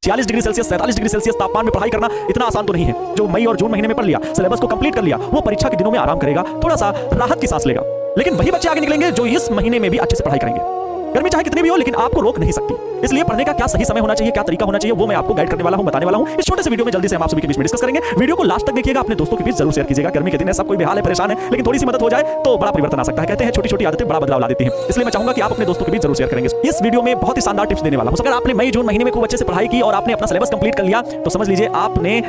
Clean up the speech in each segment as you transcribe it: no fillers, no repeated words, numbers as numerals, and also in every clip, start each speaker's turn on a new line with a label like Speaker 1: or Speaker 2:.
Speaker 1: 46 degree Celsius 47 degree Celsius तापमान में पढ़ाई करना इतना आसान तो नहीं है। जो मई और जून महीने में पढ़ लिया, सिलेबस को कंप्लीट कर लिया, वो परीक्षा के दिनों में आराम करेगा, थोड़ा सा राहत की सांस लेगा। लेकिन वही बच्चे आगे निकलेंगे जो इस महीने में भी अच्छे से पढ़ाई करेंगे। गर्मी चाहे कितनी भी हो लेकिन आपको रोक नहीं सकती। इसलिए पढ़ने का क्या सही समय होना चाहिए, क्या तरीका होना चाहिए, वो मैं आपको गाइड करने वाला हूं, बताने वाला हूं। इस छोटे से वीडियो में जल्दी से हम आप सभी के बीच में डिस्कस करेंगे। वीडियो को लास्ट तक देखिएगा, अपने दोस्तों के बीच जरूर शेयर कीजिएगा। गर्मी के दिन है, सब कोई बेहाल है, परेशान है, लेकिन थोड़ी सी मदद हो जाए तो बड़ा परिवर्तन आ सकता है। कहते हैं छोटी छोटी आदतें बड़ा बदलाव ला देती हैं। इसलिए मैं चाहूंगा कि आप अपने दोस्तों के बीच जरूर शेयर करेंगे। इस वीडियो में बहुत ही शानदार टिप्स देने वाला हूं। अगर आपने मई जून महीने में खूब अच्छे से पढ़ाई की और आपने अपना सिलेबस कंप्लीट कर लिया तो समझ लीजिए आपने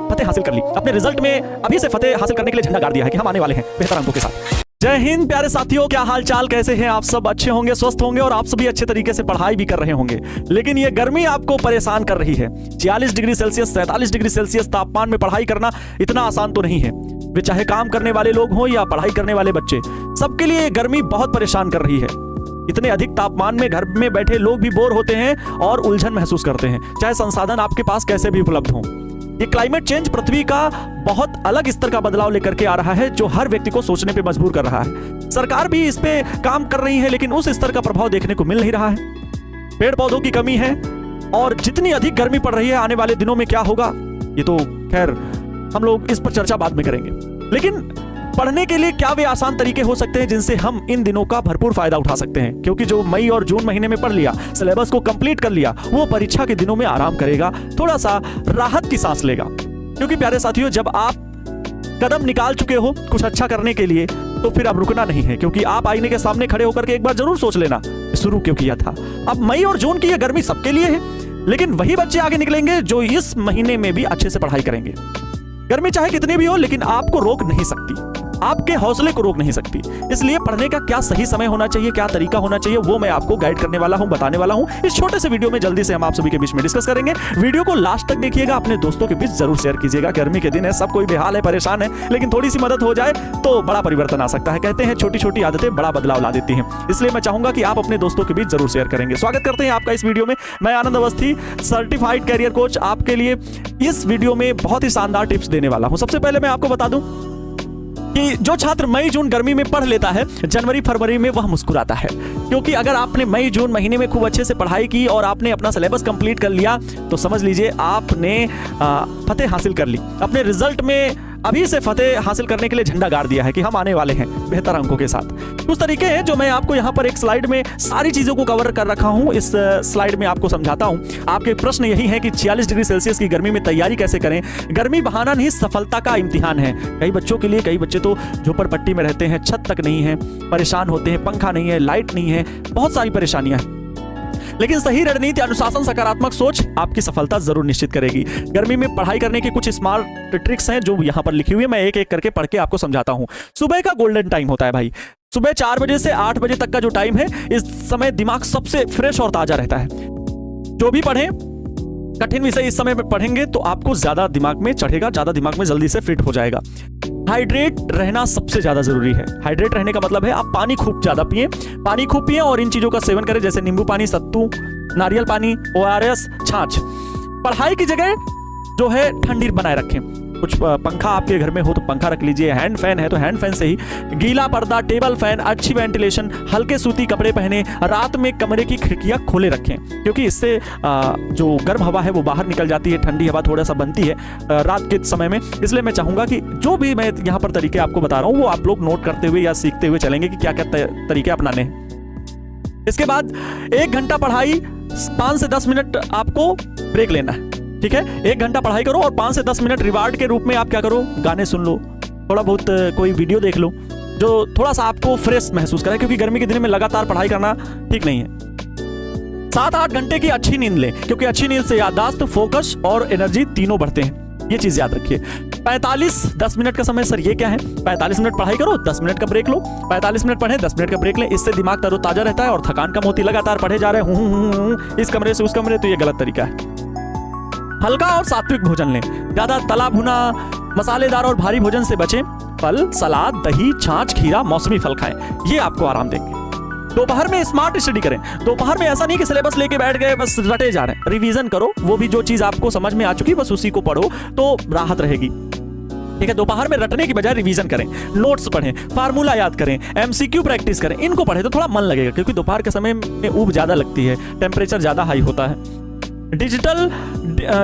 Speaker 1: फतेह हासिल कर ली। अपने रिजल्ट में अभी से फतेह हासिल करने के लिए झंडा गाड़ दिया है कि हम आने वाले हैं बेहतर अंकों के साथ। जय हिंद प्यारे साथियों, क्या हाल चाल, कैसे हैं आप सब? अच्छे होंगे, स्वस्थ होंगे और आप सभी अच्छे तरीके से पढ़ाई भी कर रहे होंगे। लेकिन ये गर्मी आपको परेशान कर रही है। 46 डिग्री सेल्सियस 47 डिग्री सेल्सियस तापमान में पढ़ाई करना इतना आसान तो नहीं है। वे चाहे काम करने वाले लोग हों या पढ़ाई करने वाले बच्चे, सबके लिए ये गर्मी बहुत परेशान कर रही है। इतने अधिक तापमान में घर में बैठे लोग भी बोर होते हैं और उलझन महसूस करते हैं, चाहे संसाधन आपके पास कैसे भी उपलब्ध हों। ये क्लाइमेट चेंज पृथ्वी का बहुत अलग स्तर का बदलाव लेकर के आ रहा है, जो हर व्यक्ति को सोचने पे मजबूर कर रहा है। सरकार भी इस पे काम कर रही है, लेकिन उस स्तर का प्रभाव देखने को मिल नहीं रहा है। पेड़ पौधों की कमी है और जितनी अधिक गर्मी पड़ रही है, आने वाले दिनों में क्या होगा, ये तो खैर हम लोग इस पर चर्चा बाद में करेंगे। लेकिन पढ़ने के लिए क्या वे आसान तरीके हो सकते हैं जिनसे हम इन दिनों का भरपूर फायदा उठा सकते हैं? क्योंकि जो मई और जून महीने में पढ़ लिया, सिलेबस को कंप्लीट कर लिया, वो परीक्षा के दिनों में आराम करेगा, थोड़ा सा राहत की सांस लेगा। क्योंकि प्यारे साथियों, जब आप कदम निकाल चुके हो कुछ अच्छा करने के लिए तो फिर अब रुकना नहीं है। क्योंकि आप आईने के सामने खड़े होकर के एक बार जरूर सोच लेना, शुरू क्यों किया था। अब मई और जून की ये गर्मी सबके लिए है, लेकिन वही बच्चे आगे निकलेंगे जो इस महीने में भी अच्छे से पढ़ाई करेंगे। गर्मी चाहे कितनी भी हो लेकिन आपको रोक नहीं सकती, आपके हौसले को रोक नहीं सकती। इसलिए पढ़ने का क्या सही समय होना चाहिए, क्या तरीका होना चाहिए, वो मैं आपको गाइड करने वाला हूं, बताने वाला हूं। इस छोटे से वीडियो में जल्दी से हम आप सभी के बीच में डिस्कस करेंगे। वीडियो को लास्ट तक देखिएगा, अपने दोस्तों के बीच जरूर शेयर कीजिएगा। गर्मी के दिन है, सब कोई बेहाल है, परेशान है, लेकिन थोड़ी सी मदद हो जाए तो बड़ा परिवर्तन आ सकता है। कहते हैं छोटी छोटी आदतें बड़ा बदलाव ला देती हैं। इसलिए मैं चाहूंगा कि आप अपने दोस्तों के बीच जरूर शेयर करेंगे। स्वागत करते हैं आपका इस वीडियो में। मैं आनंद अवस्थी, सर्टिफाइड कैरियर कोच, आपके लिए इस वीडियो में बहुत ही शानदार टिप्स देने वाला हूं। सबसे पहले मैं आपको बता दूं कि जो छात्र मई जून गर्मी में पढ़ लेता है, जनवरी फरवरी में वह मुस्कुराता है। क्योंकि अगर आपने मई जून महीने में खूब अच्छे से पढ़ाई की और आपने अपना सिलेबस कंप्लीट कर लिया तो समझ लीजिए आपने फतेह हासिल कर ली। अपने रिजल्ट में अभी से फतेह हासिल करने के लिए झंडा गाड़ दिया है कि हम आने वाले हैं बेहतर अंकों के साथ। कुछ तरीके हैं जो मैं आपको यहाँ पर एक स्लाइड में सारी चीजों को कवर कर रखा हूँ। इस स्लाइड में आपको समझाता हूँ। आपके प्रश्न यही है कि 46 डिग्री सेल्सियस की गर्मी में तैयारी कैसे करें। गर्मी बहाना नहीं, सफलता का इम्तिहान है। कई बच्चों के लिए, कई बच्चे तो झोपड़पट्टी में रहते हैं, छत तक नहीं है, परेशान होते हैं, पंखा नहीं है, लाइट नहीं है, बहुत सारी परेशानियां हैं। लेकिन सही रणनीति, अनुशासन, सकारात्मक सोच आपकी सफलता जरूर निश्चित करेगी। गर्मी में पढ़ाई करने की कुछ स्मार्ट ट्रिक्स हैं जो यहाँ पर लिखी हुई है, मैं एक एक करके पढ़ के आपको समझाता हूँ। सुबह का गोल्डन टाइम होता है भाई। सुबह 4 बजे से 8 बजे तक का जो टाइम है, इस समय दिमाग सबसे फ्रेश और ताजा रहता है। जो भी पढ़ें, कठिन विषय इस समय में पढ़ेंगे तो आपको ज्यादा दिमाग में चढ़ेगा, ज्यादा दिमाग में जल्दी से फिट हो जाएगा। हाइड्रेट रहना सबसे ज्यादा जरूरी है। हाइड्रेट रहने का मतलब है आप पानी खूब ज्यादा पिए, पानी खूब पिए और इन चीजों का सेवन करें, जैसे नींबू पानी, सत्तू, नारियल पानी, ORS, छाछ। पढ़ाई की जगह जो है ठंडी बनाए रखें। कुछ पंखा आपके घर में हो तो पंखा रख लीजिए, हैंड फैन है तो हैंड फैन से ही, गीला पर्दा, टेबल फैन, अच्छी वेंटिलेशन, हल्के सूती कपड़े पहने, रात में कमरे की खिड़कियां खोले रखें। क्योंकि इससे जो गर्म हवा है वो बाहर निकल जाती है, ठंडी हवा थोड़ा सा बनती है रात के समय में। इसलिए मैं चाहूंगा कि जो भी मैं यहाँ पर तरीके आपको बता रहा हूँ वो आप लोग नोट करते हुए या सीखते हुए चलेंगे कि क्या क्या तरीके अपनाने हैं। इसके बाद 1 घंटा पढ़ाई, 5 से 10 मिनट आपको ब्रेक लेना है। ठीक है, 1 घंटा पढ़ाई करो और 5 से 10 मिनट रिवार्ड के रूप में आप क्या करो, गाने सुन लो, थोड़ा बहुत कोई वीडियो देख लो जो थोड़ा सा आपको फ्रेश महसूस करे। क्योंकि गर्मी के दिन में लगातार पढ़ाई करना ठीक नहीं है। 7-8 घंटे की अच्छी नींद लें, क्योंकि अच्छी नींद से याददाश्त, फोकस और एनर्जी तीनों बढ़ते हैं। ये चीज याद रखिए। 10 मिनट का समय, सर ये क्या है? 45 मिनट पढ़ाई करो, 10 मिनट का ब्रेक लो। 45 मिनट पढ़े, 10 मिनट का ब्रेक लें। इससे दिमाग तरोताजा रहता है और थकान कम होती। लगातार पढ़े जा रहे हैं इस कमरे से उस कमरे, तो ये गलत तरीका है। हल्का और सात्विक भोजन लें, ज्यादा तला भुना, मसालेदार और भारी भोजन से बचें। फल, सलाद, दही, छाछ, खीरा, मौसमी फल खाएं, ये आपको आराम देंगे। दोपहर में स्मार्ट स्टडी करें। दोपहर में ऐसा नहीं कि सिलेबस लेके बैठ गए बस रटे जा रहे हैं, रिवीजन करो। वो भी जो चीज आपको समझ में आ चुकी बस उसी को पढ़ो तो राहत रहेगी। ठीक है, दोपहर में रटने की बजाय रिवीजन करें, नोट्स पढ़ें, फार्मूला याद करें, MCQ प्रैक्टिस करें। इनको पढ़ें तो थोड़ा मन लगेगा, क्योंकि दोपहर के समय में ऊब ज्यादा लगती है, टेम्परेचर ज्यादा हाई होता है। डिजिटल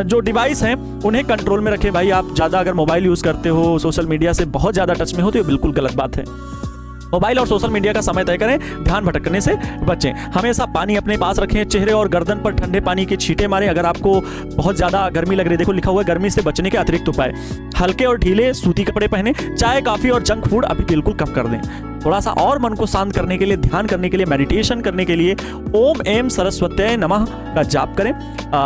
Speaker 1: जो डिवाइस हैं उन्हें कंट्रोल में रखें भाई। आप ज़्यादा अगर मोबाइल यूज़ करते हो, सोशल मीडिया से बहुत ज़्यादा टच में हो तो ये बिल्कुल गलत बात है। मोबाइल और सोशल मीडिया का समय तय करें, ध्यान भटकने से बचें। हमेशा पानी अपने पास रखें, चेहरे और गर्दन पर ठंडे पानी के छींटे मारें। अगर आपको बहुत ज़्यादा गर्मी लग रही है, देखो लिखा हुआ है गर्मी से बचने के अतिरिक्त उपाय, हल्के और ढीले सूती कपड़े पहने। चाय, कॉफी और जंक फूड अभी बिल्कुल कम कर दें। थोड़ा सा और मन को शांत करने के लिए, ध्यान करने के लिए, मेडिटेशन करने के लिए ओम एम सरस्वत्यै नमः का जाप करें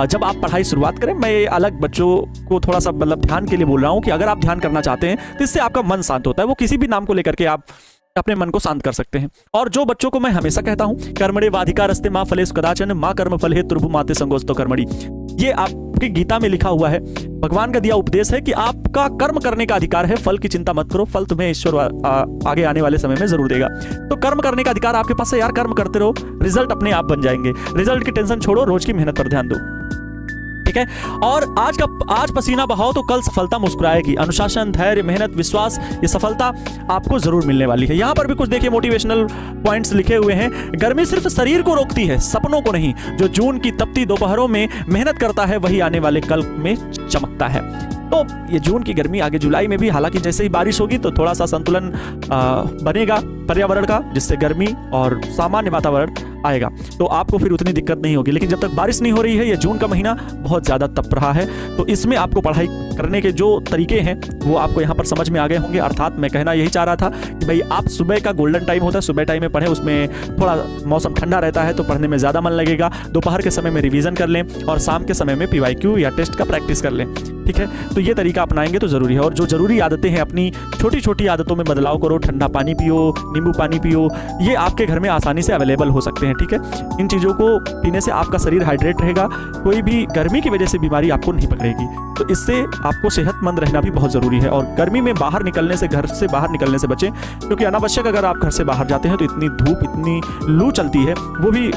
Speaker 1: जब आप पढ़ाई शुरुआत करें। मैं अलग बच्चों को थोड़ा सा मतलब ध्यान के लिए बोल रहा हूँ कि अगर आप ध्यान करना चाहते हैं तो इससे आपका मन शांत होता है। वो किसी भी नाम को लेकर के आप अपने मन को शांत कर सकते हैं। और जो बच्चों को मैं हमेशा कहता हूं, कर्मणे वाधिकारस्ते मां फलेषु कदाचन मां कर्म फल हेतुर्भु माते संगोस्तो कर्मणि, ये आपकी गीता में लिखा हुआ है, भगवान का दिया उपदेश है कि आपका कर्म करने का अधिकार है, फल की चिंता मत करो, फल तुम्हें ईश्वर आगे आने वाले समय में जरूर देगा। तो कर्म करने का अधिकार आपके पास है यार, कर्म करते रहो, रिजल्ट अपने आप बन जाएंगे। रिजल्ट की टेंशन छोड़ो, रोज की मेहनत पर ध्यान दो, ठीक है। और आज पसीना बहाओ तो कल सफलता मुस्कुराएगी। अनुशासन, धैर्य, मेहनत, विश्वास, ये सफलता आपको जरूर मिलने वाली है। यहां पर भी कुछ देखिए मोटिवेशनल पॉइंट्स लिखे हुए हैं। गर्मी सिर्फ शरीर को रोकती है, सपनों को नहीं। जो जून की तपती दोपहरों में मेहनत करता है वही आने वाले कल में चमकता है। तो ये जून की गर्मी आगे जुलाई में भी, हालांकि जैसे ही बारिश होगी तो थोड़ा सा संतुलन बनेगा पर्यावरण का, जिससे गर्मी और सामान्य वातावरण आएगा, तो आपको फिर उतनी दिक्कत नहीं होगी। लेकिन जब तक बारिश नहीं हो रही है, ये जून का महीना बहुत ज़्यादा तप रहा है, तो इसमें आपको पढ़ाई करने के जो तरीके हैं वो आपको यहाँ पर समझ में आ गए होंगे। अर्थात मैं कहना यही चाह रहा था कि भाई आप सुबह का गोल्डन टाइम होता है, सुबह टाइम में पढ़ें, उसमें थोड़ा मौसम ठंडा रहता है तो पढ़ने में ज़्यादा मन लगेगा। दोपहर के समय में रिवीजन कर लें और शाम के समय में PYQ या टेस्ट का प्रैक्टिस कर लें, ठीक है। तो ये तरीका अपनाएंगे तो ज़रूरी है। और जो ज़रूरी आदतें हैं, अपनी छोटी छोटी आदतों में बदलाव करो। ठंडा पानी पियो, नींबू पानी पियो, ये आपके घर में आसानी से अवेलेबल हो सकते हैं, ठीक है। इन चीज़ों को पीने से आपका शरीर हाइड्रेट रहेगा, कोई भी गर्मी की वजह से बीमारी आपको नहीं पकड़ेगी। तो इससे आपको सेहतमंद रहना भी बहुत ज़रूरी है। और गर्मी में बाहर निकलने से, घर से बाहर निकलने से बचें, क्योंकि अनावश्यक अगर आप घर से बाहर जाते हैं तो इतनी धूप, इतनी लू चलती है, वो भी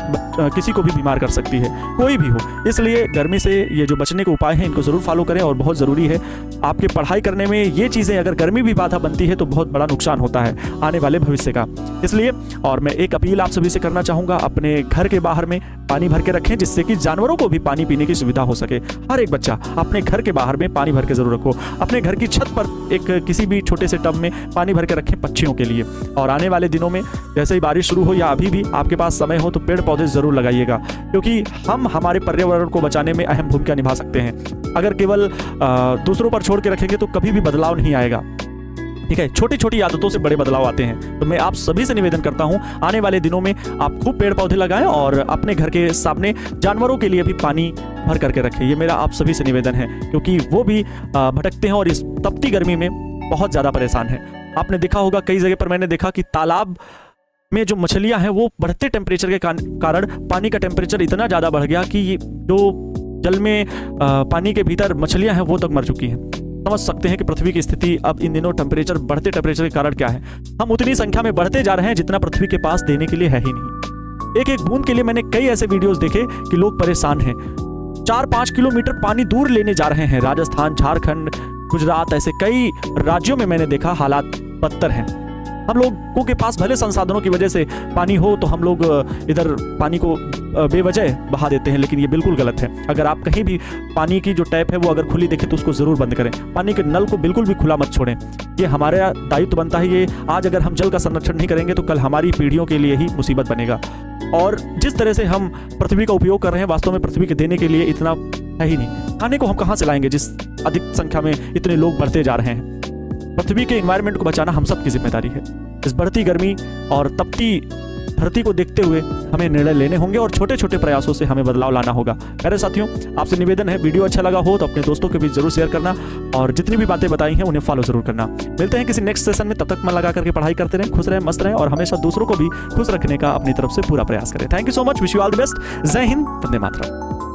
Speaker 1: किसी को भी बीमार कर सकती है, कोई भी हो। इसलिए गर्मी से ये जो बचने के उपाय हैं इनको ज़रूर फॉलो करें। और बहुत ज़रूरी है, आपके पढ़ाई करने में ये चीज़ें, अगर गर्मी भी बाधा बनती है तो बहुत बड़ा नुकसान होता है आने वाले भविष्य का। इसलिए और मैं एक अपील आप सभी से करना चाहूँगा, अपने घर के बाहर में पानी भर के रखें, जिससे कि जानवरों को भी पानी पीने की सुविधा हो सके। हर एक बच्चा अपने घर के बाहर में पानी भर के जरूर रखो। अपने घर की छत पर एक किसी भी छोटे से टब में पानी भर के रखें पक्षियों के लिए। और आने वाले दिनों में जैसे ही बारिश शुरू हो या अभी भी आपके पास समय हो तो पेड़ पौधे जरूर लगाइएगा, क्योंकि हम हमारे पर्यावरण को बचाने में अहम भूमिका निभा सकते हैं। अगर केवल दूसरों पर छोड़ के रखेंगे तो कभी भी बदलाव नहीं आएगा, ठीक है। छोटी छोटी आदतों से बड़े बदलाव आते हैं। तो मैं आप सभी से निवेदन करता हूं, आने वाले दिनों में आप खूब पेड़ पौधे लगाएं और अपने घर के सामने जानवरों के लिए भी पानी भर करके रखें। ये मेरा आप सभी से निवेदन है, क्योंकि वो भी भटकते हैं और इस तपती गर्मी में बहुत ज़्यादा परेशान है। आपने देखा होगा, कई जगह पर मैंने देखा कि तालाब में जो मछलियां हैं वो बढ़ते टेम्परेचर के कारण पानी का टेम्परेचर इतना ज़्यादा बढ़ गया कि जो जल में पानी के भीतर मछलियां हैं वो तक मर चुकी हैं। समझ सकते हैं कि पृथ्वी की स्थिति अब इन दिनों बढ़ते टेम्परेचर के कारण क्या है। हम उतनी संख्या में बढ़ते जा रहे हैं जितना पृथ्वी के पास देने के लिए है ही नहीं। एक एक बूंद के लिए मैंने कई ऐसे वीडियोस देखे कि लोग परेशान हैं, 4-5 किलोमीटर पानी दूर लेने जा रहे हैं। राजस्थान, झारखंड, गुजरात, ऐसे कई राज्यों में मैंने देखा हालात बदतर हैं। हम लोगों के पास भले संसाधनों की वजह से पानी हो तो हम लोग इधर पानी को बेवजह बहा देते हैं, लेकिन ये बिल्कुल गलत है। अगर आप कहीं भी पानी की जो टैप है वो अगर खुली देखें तो उसको ज़रूर बंद करें। पानी के नल को बिल्कुल भी खुला मत छोड़ें, ये हमारा दायित्व बनता है। ये आज अगर हम जल का संरक्षण नहीं करेंगे तो कल हमारी पीढ़ियों के लिए ही मुसीबत बनेगा। और जिस तरह से हम पृथ्वी का उपयोग कर रहे हैं, वास्तव में पृथ्वी के देने के लिए इतना है ही नहीं। खाने को हम कहाँ से लाएंगे जिस अधिक संख्या में इतने लोग बढ़ते जा रहे हैं। पृथ्वी के एनवायरनमेंट को बचाना हम सब की जिम्मेदारी है। इस बढ़ती गर्मी और तपती धरती को देखते हुए हमें निर्णय लेने होंगे और छोटे छोटे प्रयासों से हमें बदलाव लाना होगा। मेरे साथियों, आपसे निवेदन है, वीडियो अच्छा लगा हो तो अपने दोस्तों के बीच जरूर शेयर करना और जितनी भी बातें बताई हैं उन्हें फॉलो जरूर करना। मिलते हैं किसी नेक्स्ट सेशन में, तब तक मन लगा करके पढ़ाई करते रहें, खुश रहें, मस्त रहें और हमेशा दूसरों को भी खुश रखने का अपनी तरफ से पूरा प्रयास करें। Thank you so much, wish you all the best. जय हिंद, वंदे मातरम।